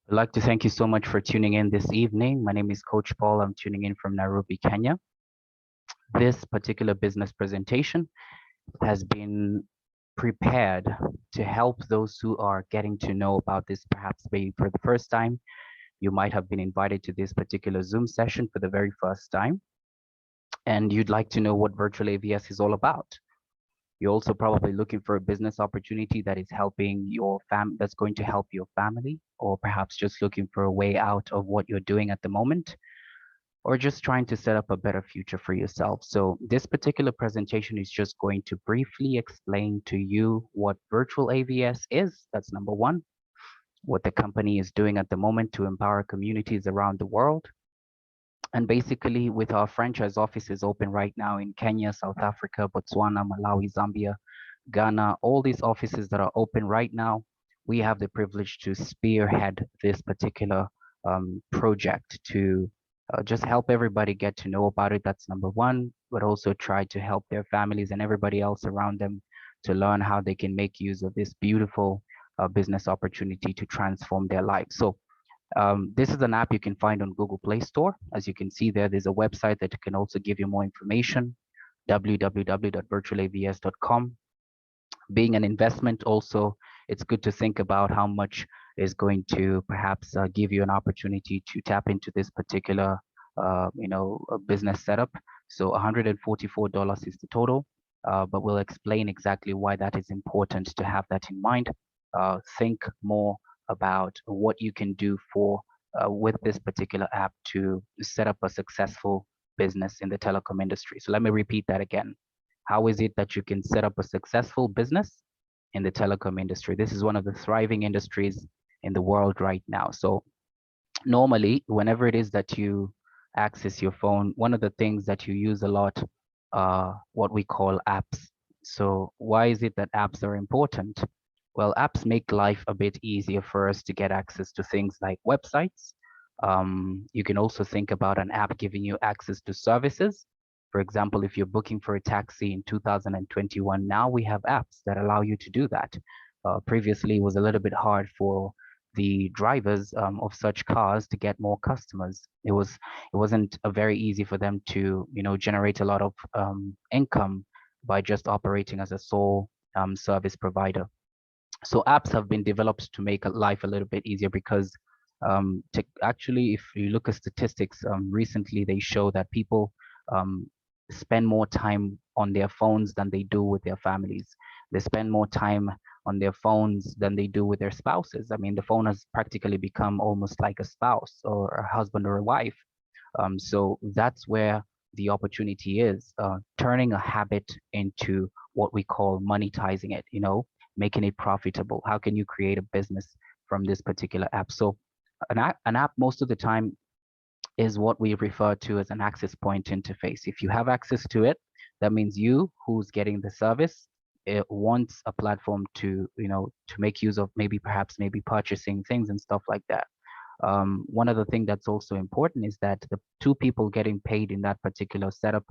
I'd like to thank you so much for tuning in this evening. My name is Coach Paul. I'm tuning in from Nairobi, Kenya. This particular business presentation has been prepared to help those who are getting to know about this perhaps maybe for the first time. You might have been invited to this particular Zoom session for the very first time, and you'd like to know what virtual AVS is all about. You're also probably looking for a business opportunity that is helping your that's going to help your family, or perhaps just looking for a way out of what you're doing at the moment, or just trying to set up a better future for yourself. So this particular presentation is just going to briefly explain to you what virtual AVS is. That's number one, what the company is doing at the moment to empower communities around the world. And basically, with our franchise offices open right now in Kenya, South Africa, Botswana, Malawi, Zambia, Ghana, all these offices that are open right now, we have the privilege to spearhead this particular project to just help everybody get to know about it. That's number one, but also try to help their families and everybody else around them to learn how they can make use of this beautiful business opportunity to transform their lives. So this is an app you can find on Google Play Store. As you can see there, there's a website that can also give you more information, www.virtualavs.com. Being an investment also, it's good to think about how much is going to perhaps give you an opportunity to tap into this particular business setup. So $144 is the total, but we'll explain exactly why that is important to have that in mind. Think more about what you can do for with this particular app to set up a successful business in the telecom industry. So let me repeat that again. How is it that you can set up a successful business in the telecom industry? This is one of the thriving industries in the world right now. So normally, whenever it is that you access your phone, one of the things that you use a lot are what we call apps. So why is it that apps are important? Well, apps make life a bit easier for us to get access to things like websites. You can also think about an app giving you access to services. For example, if you're booking for a taxi in 2021, now we have apps that allow you to do that. Previously, it was a little bit hard for the drivers of such cars to get more customers. It wasn't very easy for them to generate a lot of income by just operating as a sole service provider. So apps have been developed to make life a little bit easier because actually, if you look at statistics, recently they show that people um, spend more time on their phones than they do with their families. They spend more time on their phones than they do with their spouses. I mean, the phone has practically become almost like a spouse or a husband or a wife. So that's where the opportunity is, turning a habit into what we call monetizing it, making it profitable. How can you create a business from this particular app? So an app most of the time is what we refer to as an access point interface. If you have access to it, that means you who's getting the service, it wants a platform to to make use of, maybe purchasing things and stuff like that. One other thing that's also important is that the two people getting paid in that particular setup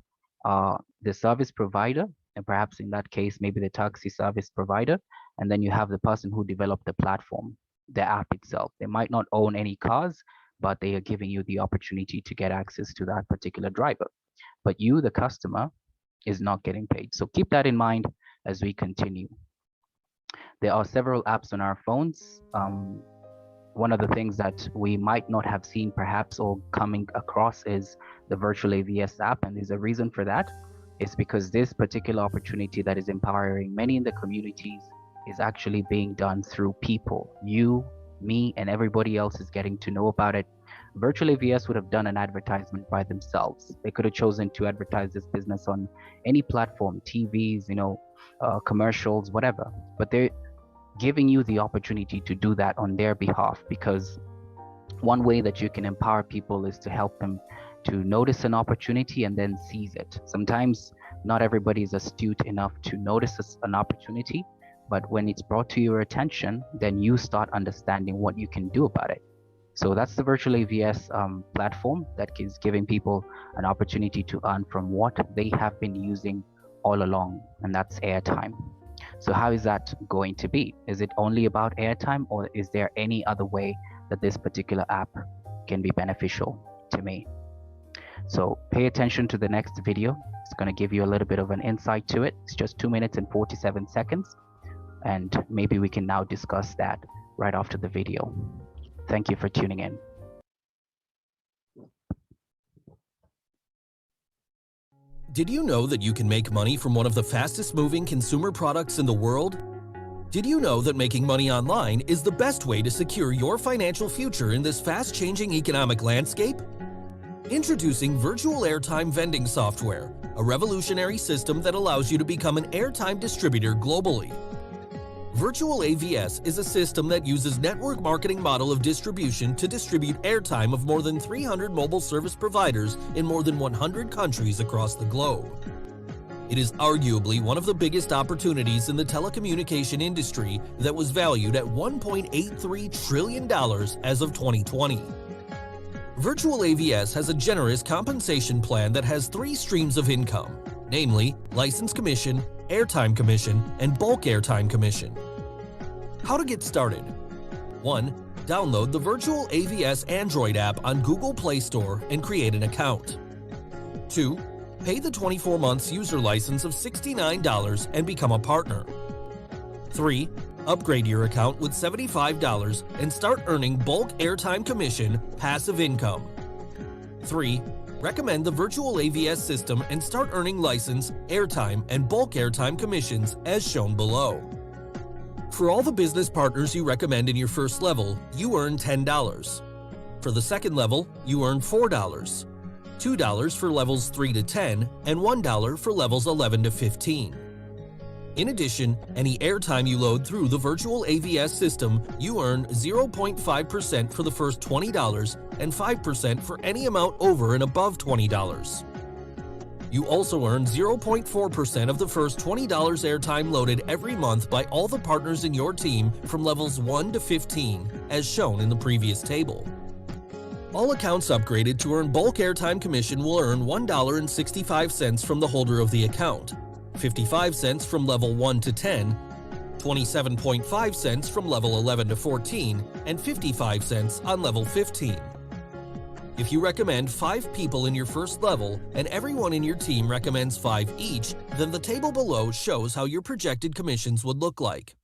are the service provider, and perhaps in that case, maybe the taxi service provider, and then you have the person who developed the platform, the app itself. They might not own any cars, but they are giving you the opportunity to get access to that particular driver. But you, the customer, is not getting paid. So keep that in mind as we continue. There are several apps on our phones. One of the things that we might not have seen perhaps or coming across is the virtual AVS app. And there's a reason for that. It's because this particular opportunity that is empowering many in the communities is actually being done through people. You, me, and everybody else is getting to know about it. Virtual AVS would have done an advertisement by themselves. They could have chosen to advertise this business on any platform, TVs, commercials, whatever. But they're giving you the opportunity to do that on their behalf, because one way that you can empower people is to help them to notice an opportunity and then seize it. Sometimes not everybody is astute enough to notice an opportunity, but when it's brought to your attention, then you start understanding what you can do about it. So that's the virtual AVS platform that is giving people an opportunity to earn from what they have been using all along, and that's airtime. So how is that going to be? Is it only about airtime, or is there any other way that this particular app can be beneficial to me. So pay attention to the next video. It's going to give you a little bit of an insight to it. It's just 2 minutes and 47 seconds. And maybe we can now discuss that right after the video. Thank you for tuning in. Did you know that you can make money from one of the fastest moving consumer products in the world? Did you know that making money online is the best way to secure your financial future in this fast-changing economic landscape? Introducing Virtual Airtime Vending software, a revolutionary system that allows you to become an airtime distributor globally. Virtual AVS is a system that uses network marketing model of distribution to distribute airtime of more than 300 mobile service providers in more than 100 countries across the globe. It is arguably one of the biggest opportunities in the telecommunication industry that was valued at $1.83 trillion as of 2020. Virtual AVS has a generous compensation plan that has 3 streams of income, namely license commission, airtime commission, and bulk airtime commission. How to get started? 1. Download the Virtual AVS Android app on Google Play Store and create an account. 2. Pay the 24 months user license of $69 and become a partner. 3. Upgrade your account with $75 and start earning bulk airtime commission passive income. 3. Recommend the Virtual AVS system and start earning license, airtime, and bulk airtime commissions as shown below. For all the business partners you recommend in your first level, you earn $10. For the second level, you earn $4, $2 for levels 3 to 10, and $1 for levels 11 to 15. In addition, any airtime you load through the Virtual AVS system, you earn 0.5% for the first $20 and 5% for any amount over and above $20. You also earn 0.4% of the first $20 airtime loaded every month by all the partners in your team from levels 1 to 15, as shown in the previous table. All accounts upgraded to earn bulk airtime commission will earn $1.65 from the holder of the account, 55 cents from level 1 to 10, 27.5 cents from level 11 to 14, and 55 cents on level 15. If you recommend 5 people in your first level and everyone in your team recommends 5 each, then the table below shows how your projected commissions would look like.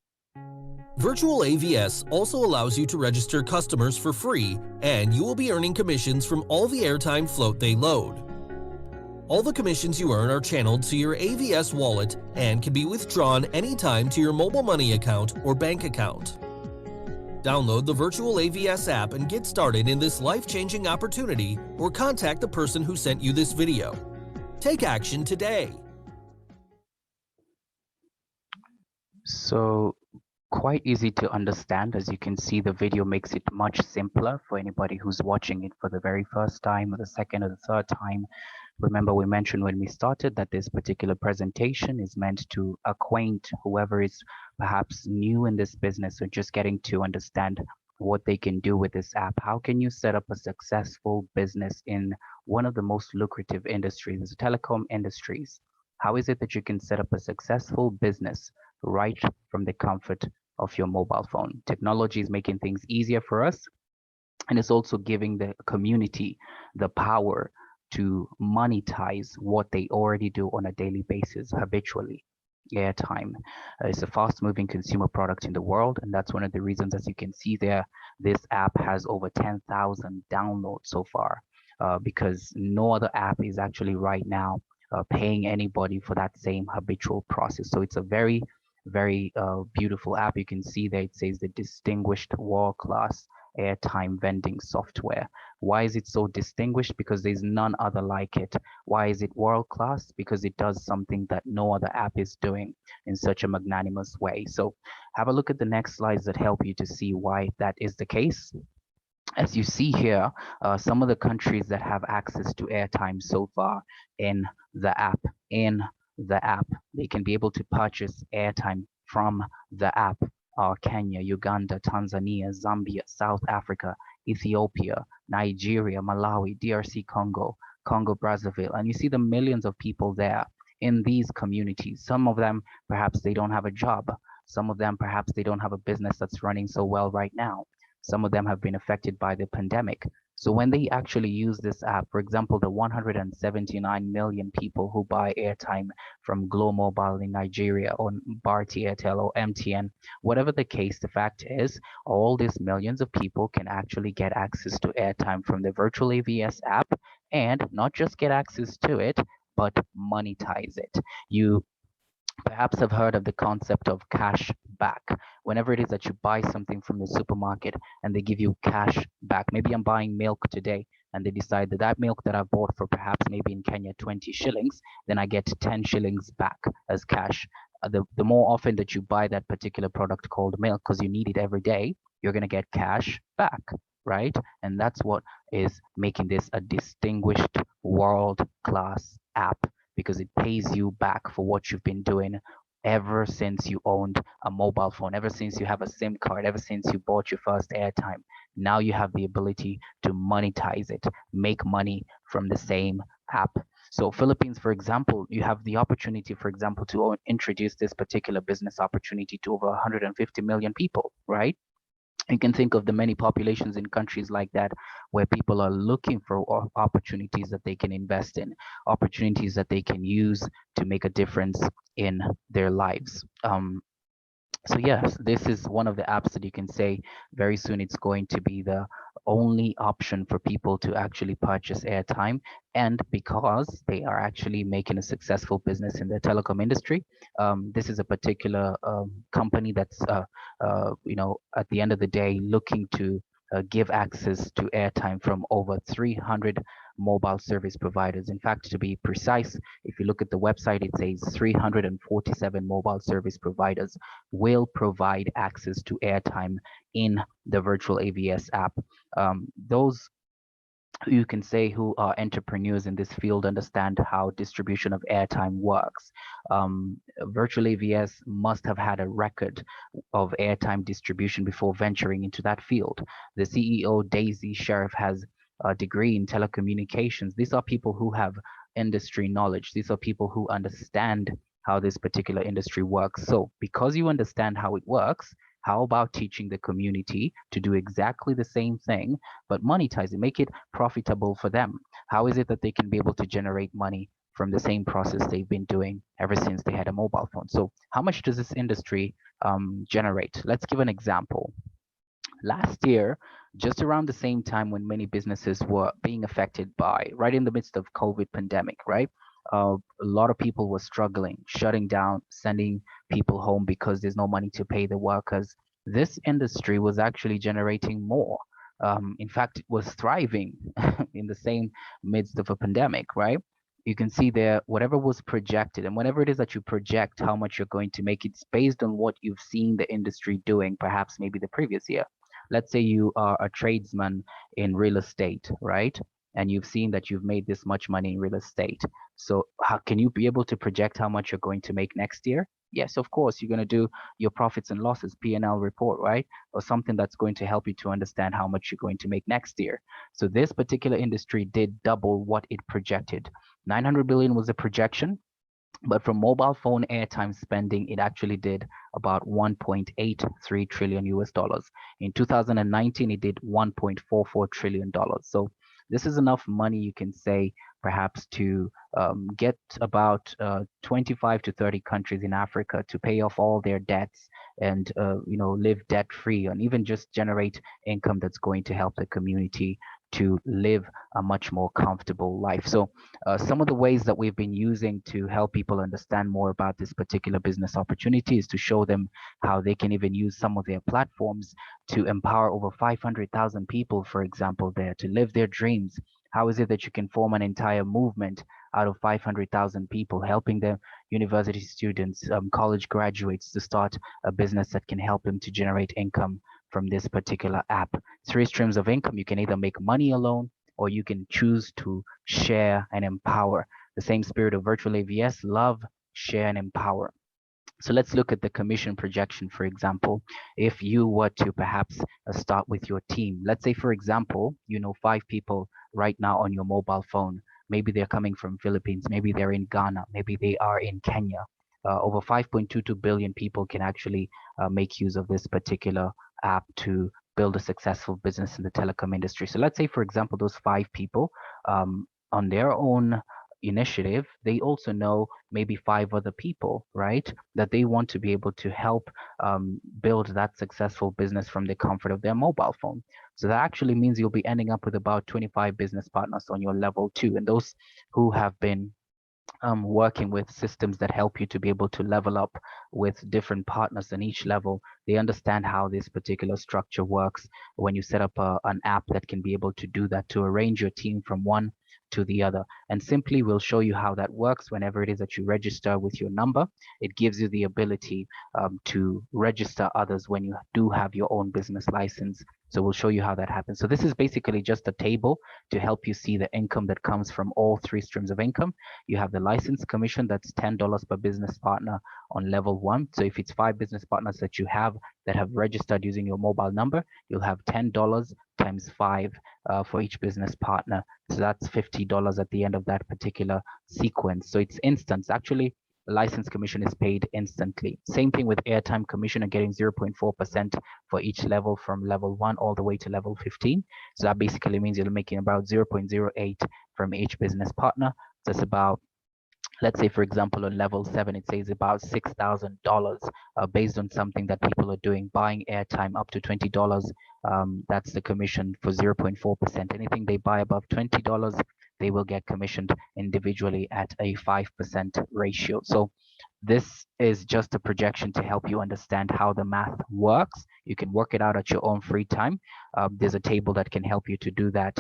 Virtual AVS also allows you to register customers for free, and you will be earning commissions from all the airtime float they load. All the commissions you earn are channeled to your AVS wallet and can be withdrawn anytime to your mobile money account or bank account. Download the Virtual AVS app and get started in this life-changing opportunity, or contact the person who sent you this video. Take action today. So quite easy to understand. As you can see, the video makes it much simpler for anybody who's watching it for the very first time or the second or the third time. Remember, we mentioned when we started that this particular presentation is meant to acquaint whoever is perhaps new in this business or just getting to understand what they can do with this app. How can you set up a successful business in one of the most lucrative industries, the telecom industries? How is it that you can set up a successful business right from the comfort of your mobile phone? Technology is making things easier for us, and it's also giving the community the power to monetize what they already do on a daily basis habitually. Airtime is a fast-moving consumer product in the world, and that's one of the reasons, as you can see there, this app has over 10,000 downloads so far, because no other app is actually right now paying anybody for that same habitual process. So it's a very, very beautiful app. You can see there it says the distinguished world-class airtime vending software. Why is it so distinguished? Because there's none other like it. Why is it world-class? Because it does something that no other app is doing in such a magnanimous way. So have a look at the next slides that help you to see why that is the case. As you see here, some of the countries that have access to airtime so far in the app, they can be able to purchase airtime from the app are Kenya, Uganda, Tanzania, Zambia, South Africa, Ethiopia, Nigeria, Malawi, DRC Congo, Congo Brazzaville, and you see the millions of people there in these communities. Some of them, perhaps they don't have a job. Some of them, perhaps they don't have a business that's running so well right now. Some of them have been affected by the pandemic. So when they actually use this app, for example, the 179 million people who buy airtime from Glow Mobile in Nigeria or Bharti Airtel or MTN, whatever the case, the fact is all these millions of people can actually get access to airtime from the virtual AVS app, and not just get access to it, but monetize it. You perhaps have heard of the concept of cash back. Whenever it is that you buy something from the supermarket and they give you cash back, maybe I'm buying milk today and they decide that that milk that I bought for perhaps maybe in Kenya 20 shillings, then I get 10 shillings back as cash. The more often that you buy that particular product called milk because you need it every day, you're going to get cash back, right? And that's what is making this a distinguished world class app, because it pays you back for what you've been doing ever since you owned a mobile phone, ever since you have a SIM card, ever since you bought your first airtime. Now you have the ability to monetize it, make money from the same app. So Philippines, for example, you have the opportunity, for example, to introduce this particular business opportunity to over 150 million people, right? You can think of the many populations in countries like that where people are looking for opportunities that they can invest in, opportunities that they can use to make a difference in their lives. So yes, this is one of the apps that you can say very soon it's going to be the only option for people to actually purchase airtime. And because they are actually making a successful business in the telecom industry, this is a particular company that's, at the end of the day, looking to give access to airtime from over 300 mobile service providers. In fact, to be precise, if you look at the website, it says 347 mobile service providers will provide access to airtime in the virtual AVS app. Those you can say who are entrepreneurs in this field understand how distribution of airtime works. Virtual AVS must have had a record of airtime distribution before venturing into that field. The CEO, Daisy Sheriff, has a degree in telecommunications. These are people who have industry knowledge. These are people who understand how this particular industry works. So because you understand how it works, how about teaching the community to do exactly the same thing, but monetize it, make it profitable for them? How is it that they can be able to generate money from the same process they've been doing ever since they had a mobile phone? So how much does this industry generate? Let's give an example. Last year, just around the same time when many businesses were being affected by, right in the midst of COVID pandemic, right? A lot of people were struggling, shutting down, sending people home because there's no money to pay the workers. This industry was actually generating more. In fact, it was thriving in the same midst of a pandemic, right? You can see there whatever was projected, and whatever it is that you project how much you're going to make, it's based on what you've seen the industry doing perhaps maybe the previous year. Let's say you are a tradesman in real estate, right? And you've seen that you've made this much money in real estate. So how can you be able to project how much you're going to make next year? Yes, of course, you're going to do your profits and losses P&L report, right? Or something that's going to help you to understand how much you're going to make next year. So this particular industry did double what it projected. 900 billion was a projection, but from mobile phone airtime spending, it actually did about 1.83 trillion US dollars. In 2019, it did 1.44 trillion dollars. So this is enough money, you can say, perhaps to get about 25 to 30 countries in Africa to pay off all their debts and live debt free, and even just generate income that's going to help the community to live a much more comfortable life. So some of the ways that we've been using to help people understand more about this particular business opportunity is to show them how they can even use some of their platforms to empower over 500,000 people, for example, there to live their dreams. How is it that you can form an entire movement out of 500,000 people, helping the university students, college graduates to start a business that can help them to generate income from this particular app? Three streams of income. You can either make money alone, or you can choose to share and empower. The same spirit of virtual AVS: love, share, and empower. So let's look at the commission projection, for example. If you were to perhaps start with your team, let's say, for example, you know 5 people right now on your mobile phone. Maybe they're coming from Philippines, maybe they're in Ghana, maybe they are in Kenya. Over 5.22 billion people can actually make use of this particular app to build a successful business in the telecom industry. So let's say, for example, those 5 people, on their own initiative, they also know maybe 5 other people, right, that they want to be able to help build that successful business from the comfort of their mobile phone. So that actually means you'll be ending up with about 25 business partners on your level 2, and those who have been working with systems that help you to be able to level up with different partners in each level. They understand how this particular structure works. When you set up an app that can be able to do that, to arrange your team from one to the other. And simply we'll show you how that works. Whenever it is that you register with your number, it gives you the ability to register others when you do have your own business license. So we'll show you how that happens. So this is basically just a table to help you see the income that comes from all 3 streams of income. You have the license commission, that's $10 per business partner on level 1. So if it's 5 business partners that you have that have registered using your mobile number, you'll have $10 times 5 for each business partner. So that's $50 at the end of that particular sequence. So it's instant. Actually, the license commission is paid instantly. Same thing with airtime commission, and getting 0.4% for each level from level 1 all the way to level 15. So that basically means you're making about 0.08 from each business partner. So it's about, let's say, for example, on level 7, it says about $6,000 based on something that people are doing, buying airtime up to $20. That's the commission for 0.4%. Anything they buy above $20, they will get commissioned individually at a 5% ratio. So this is just a projection to help you understand how the math works. You can work it out at your own free time. There's a table that can help you to do that.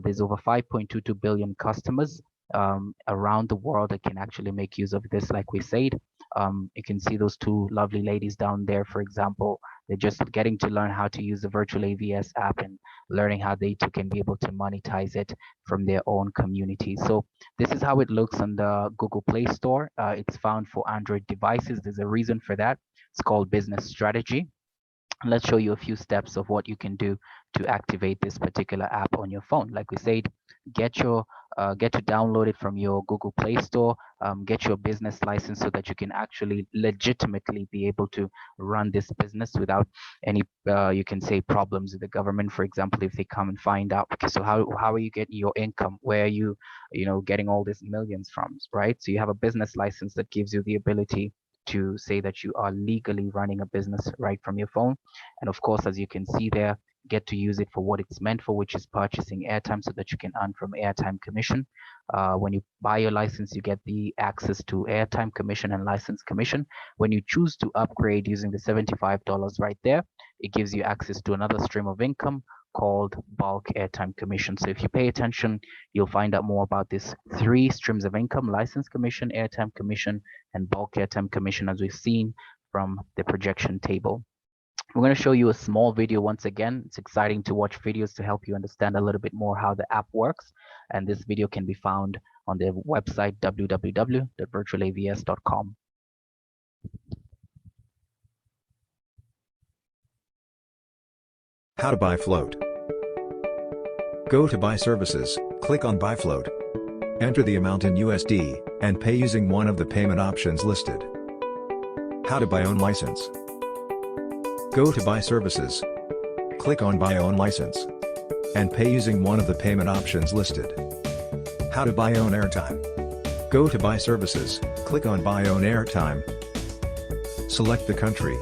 There's over 5.22 billion customers around the world that can actually make use of this. Like we said, you can see those 2 lovely ladies down there, for example. They're just getting to learn how to use the virtual AVS app and learning how they too can be able to monetize it from their own community. So this is how it looks on the Google Play Store. It's found for Android devices. There's a reason for that. It's called Business Strategy. Let's show you a few steps of what you can do to activate this particular app on your phone. Like we said, get to download it from your Google Play Store, get your business license so that you can actually legitimately be able to run this business without any, you can say, problems with the government. For example, if they come and find out, okay, so how are you getting your income? Where are you, getting all these millions from, right? So you have a business license that gives you the ability to say that you are legally running a business right from your phone. And of course, as you can see there, get to use it for what it's meant for, which is purchasing airtime so that you can earn from airtime commission. When you buy your license, you get the access to airtime commission and license commission. When you choose to upgrade using the $75 right there, it gives you access to another stream of income called bulk airtime commission. So if you pay attention, you'll find out more about these 3 streams of income: license commission, airtime commission, and bulk airtime commission, as we've seen from the projection table. We're going to show you a small video once again. It's exciting to watch videos to help you understand a little bit more how the app works. And this video can be found on the website www.virtualavs.com. How to buy float. Go to Buy Services, click on Buy Float. Enter the amount in USD, and pay using one of the payment options listed. How to buy own license. Go to Buy Services. Click on Buy Own License. And pay using one of the payment options listed. How to buy own airtime. Go to Buy Services, click on Buy Own Airtime. Select the country.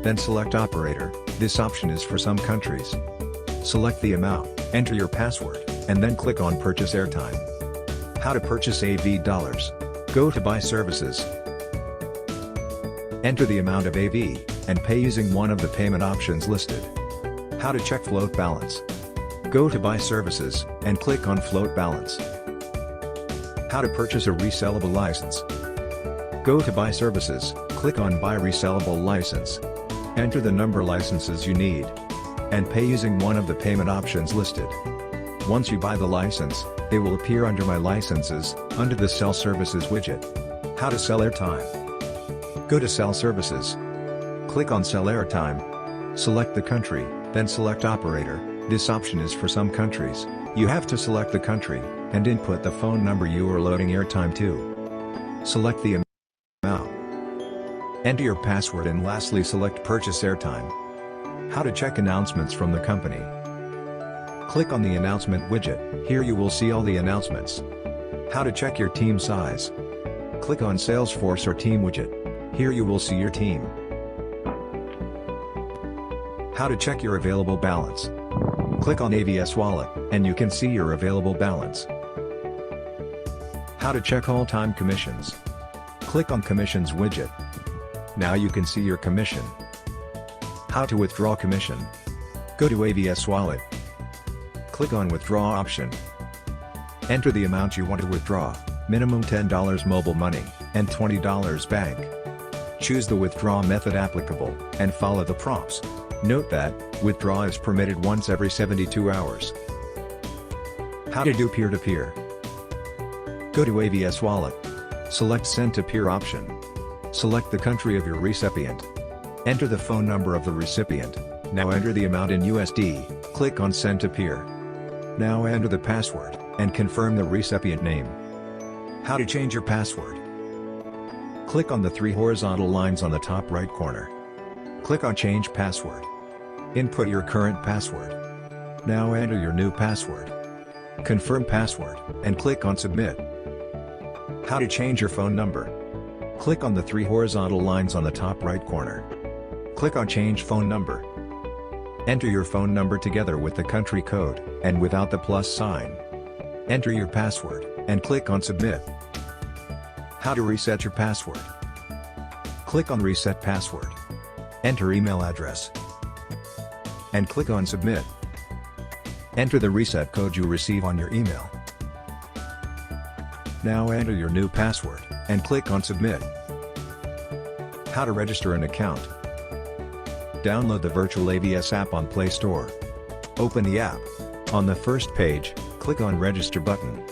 Then select Operator. This option is for some countries. Select the amount, enter your password, and then click on Purchase Airtime. How to purchase AV dollars. Go to Buy Services. Enter the amount of AV, and pay using one of the payment options listed. How to check float balance. Go to Buy Services, and click on Float Balance. How to purchase a resellable license. Go to Buy Services, click on Buy Resellable License. Enter the number licenses you need. And pay using one of the payment options listed. Once you buy the license, they will appear under My Licenses, under the Sell Services widget. How to sell airtime. Go to Sell Services. Click on Sell Airtime. Select the country, then select Operator. This option is for some countries. You have to select the country, and input the phone number you are loading airtime to. Select the amount. Enter your password and lastly select Purchase Airtime. How to check announcements from the company. Click on the announcement widget. Here you will see all the announcements. How to check your team size. Click on Salesforce or Team widget. Here you will see your team. How to check your available balance. Click on AVS Wallet, and you can see your available balance. How to check all-time commissions. Click on Commissions widget. Now you can see your commission. How to withdraw commission. Go to AVS Wallet. Click on Withdraw option. Enter the amount you want to withdraw, minimum $10 mobile money, and $20 bank. Choose the withdraw method applicable, and follow the prompts. Note that, withdraw is permitted once every 72 hours. How to do peer-to-peer. Go to AVS Wallet. Select Send to Peer option. Select the country of your recipient. Enter the phone number of the recipient. Now enter the amount in USD, click on Send to Peer. Now enter the password, and confirm the recipient name. How to change your password. Click on the 3 horizontal lines on the top right corner. Click on Change Password. Input your current password. Now enter your new password. Confirm password, and click on Submit. How to change your phone number. Click on the 3 horizontal lines on the top right corner. Click on Change Phone Number. Enter your phone number together with the country code, and without the plus sign. Enter your password, and click on Submit. How to reset your password. Click on Reset Password. Enter email address. And click on Submit. Enter the reset code you receive on your email. Now enter your new password, and click on Submit. How to register an account. Download the virtual AVS app on Play Store. Open the app. On the first page, click on Register button.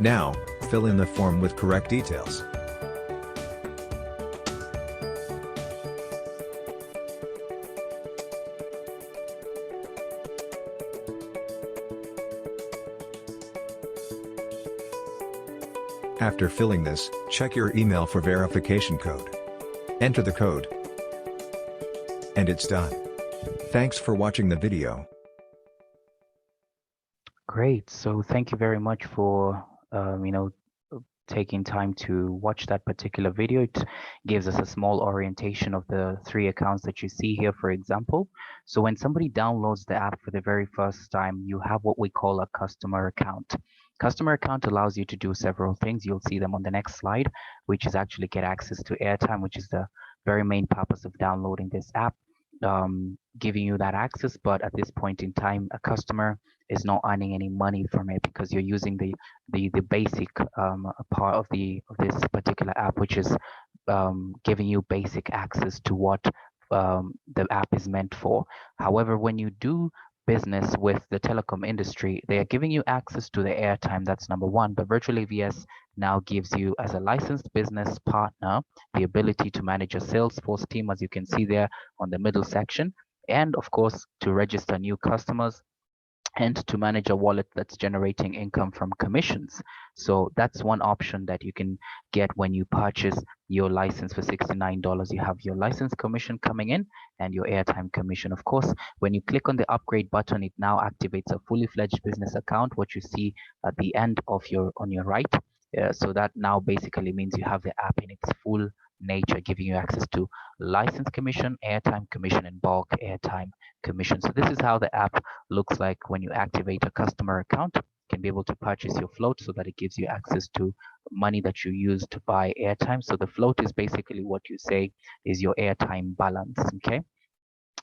Now, fill in the form with correct details. After filling this, check your email for verification code. Enter the code. And it's done. Thanks for watching the video. Great. So thank you very much for taking time to watch that particular video. It gives us a small orientation of the 3 accounts that you see here, for example. So when somebody downloads the app for the very first time, you have what we call a customer account. Customer account allows you to do several things. You'll see them on the next slide, which is actually get access to airtime, which is the very main purpose of downloading this app, giving you that access. But at this point in time, a customer is not earning any money from it because you're using the basic part of this particular app, which is giving you basic access to what the app is meant for. However, when you do business with the telecom industry, they are giving you access to the airtime. That's number one. But Virtual AVS now gives you, as a licensed business partner, the ability to manage a Salesforce team, as you can see there on the middle section, and of course to register new customers and to manage a wallet that's generating income from commissions. So that's one option that you can get when you purchase your license for $69. You have your license commission coming in and your airtime commission. Of course, when you click on the upgrade button, it now activates a fully fledged business account, what you see at the end of on your right. So that now basically means you have the app in its full nature, giving you access to license commission, airtime commission, and bulk airtime commission. So this is how the app looks like when you activate a customer account. You can be able to purchase your float so that it gives you access to money that you use to buy airtime. So the float is basically what you say is your airtime balance. Okay.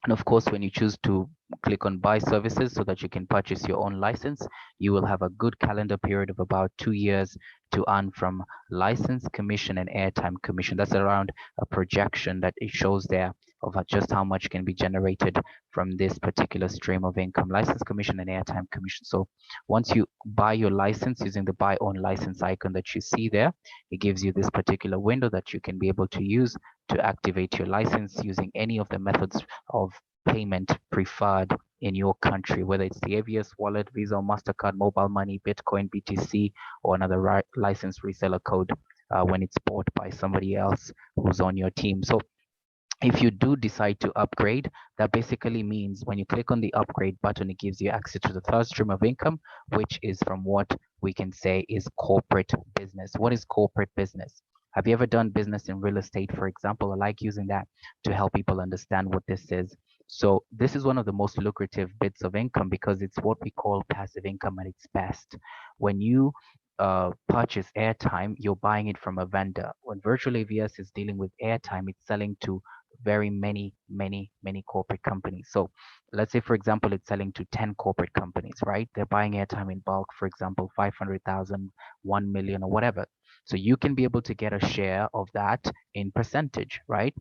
And of course, when you choose to click on buy services so that you can purchase your own license, you will have a good calendar period of about 2 years to earn from license commission and airtime commission. That's around a projection that it shows there of just how much can be generated from this particular stream of income, license commission and airtime commission. So once you buy your license using the buy own license icon that you see there, it gives you this particular window that you can be able to use to activate your license using any of the methods of payment preferred in your country, whether it's the AVS wallet, Visa, MasterCard, mobile money, Bitcoin, BTC, or another license reseller code when it's bought by somebody else who's on your team. So If you do decide to upgrade, that basically means when you click on the upgrade button, it gives you access to the third stream of income, which is from what we can say is corporate business. What is corporate business? Have you ever done business in real estate, for example? I like using that to help people understand what this is. So this is one of the most lucrative bits of income because it's what we call passive income at its best. When you purchase airtime, you're buying it from a vendor. When virtual AVS is dealing with airtime, it's selling to very many corporate companies. So let's say, for example, it's selling to 10 corporate companies, right? They're buying airtime in bulk, for example, 500,000, 1 million, or whatever. So you can be able to get a share of that in percentage, right?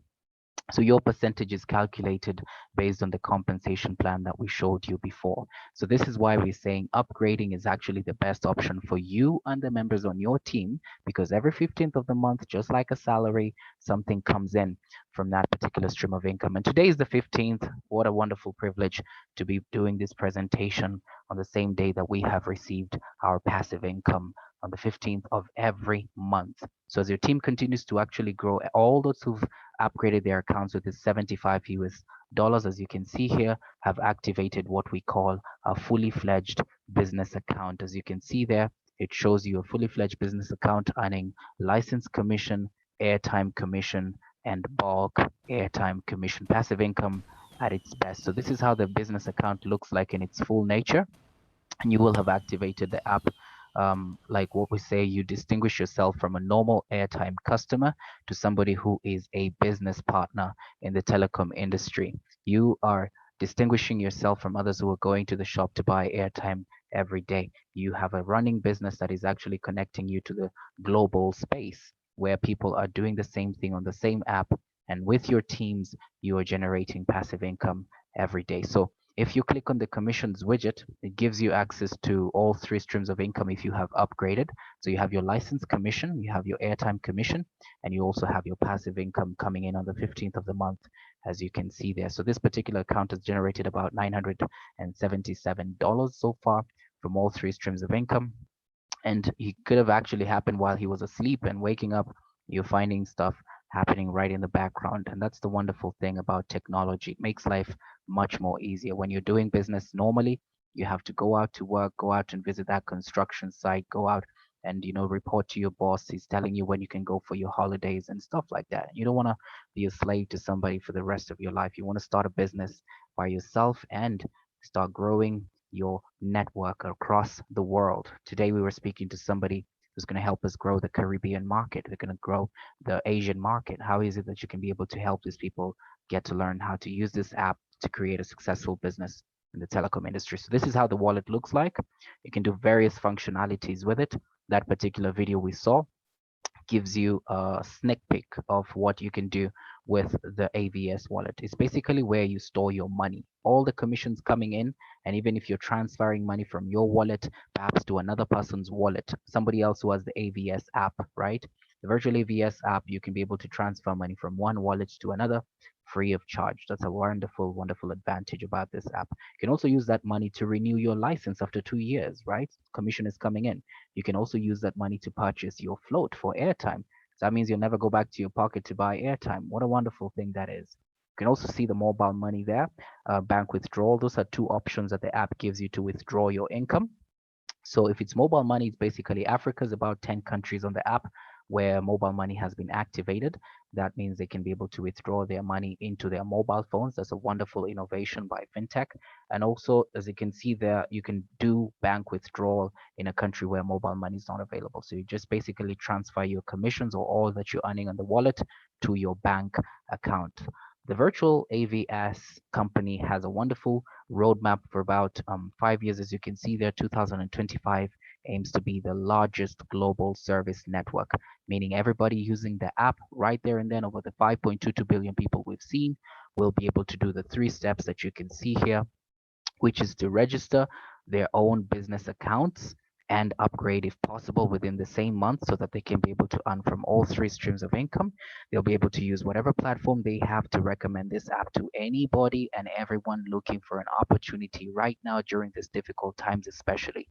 So your percentage is calculated based on the compensation plan that we showed you before. So this is why we're saying upgrading is actually the best option for you and the members on your team, because every 15th of the month, just like a salary, something comes in from that particular stream of income. And today is the 15th. What a wonderful privilege to be doing this presentation on the same day that we have received our passive income on the 15th of every month. So as your team continues to actually grow, all those who've upgraded their accounts with this 75 US dollars, as you can see here, have activated what we call a fully fledged business account. As you can see there, it shows you a fully fledged business account earning license commission, airtime commission, and bulk airtime commission, passive income at its best. So this is how the business account looks like in its full nature, and you will have activated the app. Like what we say, you distinguish yourself from a normal airtime customer to somebody who is a business partner in the telecom industry. You are distinguishing yourself from others who are going to the shop to buy airtime every day. You have a running business that is actually connecting you to the global space where people are doing the same thing on the same app. And with your teams, you are generating passive income every day. So if you click on the commissions widget, it gives you access to all three streams of income if you have upgraded. So you have your license commission, you have your airtime commission, and you also have your passive income coming in on the 15th of the month, as you can see there. So this particular account has generated about $977 so far from all three streams of income, and he could have actually happened while he was asleep, and waking up, you're finding stuff happening right in the background. And that's the wonderful thing about technology. It makes life much more easier. When you're doing business normally, you have to go out to work, go out and visit that construction site, go out and report to your boss. He's telling you when you can go for your holidays and stuff like that. You don't want to be a slave to somebody for the rest of your life. You want to start a business by yourself and start growing your network across the world. Today, we were speaking to somebody who's going to help us grow the Caribbean market. They're going to grow the Asian market. How is it that you can be able to help these people get to learn how to use this app to create a successful business in the telecom industry? So this is how the wallet looks like. You can do various functionalities with it. That particular video we saw gives you a sneak peek of what you can do with the AVS wallet. It's basically where you store your money. All the commissions coming in, and even if you're transferring money from your wallet, perhaps to another person's wallet, somebody else who has the AVS app, right? The virtual AVS app, you can be able to transfer money from one wallet to another free of charge. That's a wonderful advantage about this app. You can also use that money to renew your license after 2 years, right? Commission is coming in. You can also use that money to purchase your float for airtime. So that means you'll never go back to your pocket to buy airtime. What a wonderful thing that is. You can also see the mobile money there, bank withdrawal. Those are two options that the app gives you to withdraw your income. So if it's mobile money, it's basically Africa's about 10 countries on the app where mobile money has been activated. That means they can be able to withdraw their money into their mobile phones. That's a wonderful innovation by FinTech. And also, as you can see there, you can do bank withdrawal in a country where mobile money is not available. So you just basically transfer your commissions or all that you're earning on the wallet to your bank account. The virtual AVS company has a wonderful roadmap for about 5 years. As you can see there, 2025 aims to be the largest global service network, meaning everybody using the app right there and then, over the 5.22 billion people we've seen, will be able to do the 3 steps that you can see here, which is to register their own business accounts and upgrade if possible within the same month, so that they can be able to earn from all three streams of income. They'll be able to use whatever platform they have to recommend this app to anybody and everyone looking for an opportunity right now during these difficult times, especially.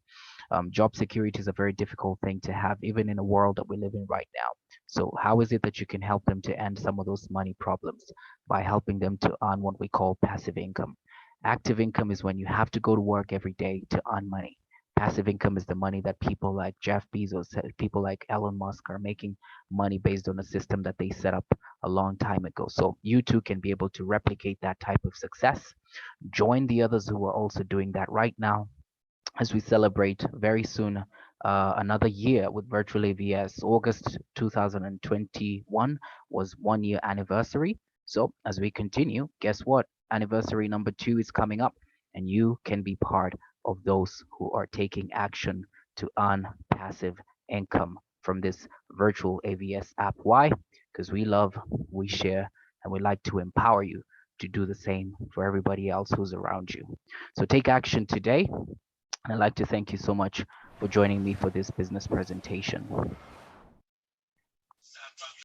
Job security is a very difficult thing to have, even in a world that we live in right now. So how is it that you can help them to end some of those money problems? By helping them to earn what we call passive income. Active income is when you have to go to work every day to earn money. Passive income is the money that people like Jeff Bezos, people like Elon Musk are making money based on a system that they set up a long time ago. So you too can be able to replicate that type of success. Join the others who are also doing that right now as we celebrate very soon another year with virtual AVS. August 2021 was 1 year anniversary. So as we continue, guess what? Anniversary number 2 is coming up, and you can be part of those who are taking action to earn passive income from this virtual AVS app. Why? Because we love, we share, and we like to empower you to do the same for everybody else who's around you. So take action today. I'd like to thank you so much for joining me for this business presentation.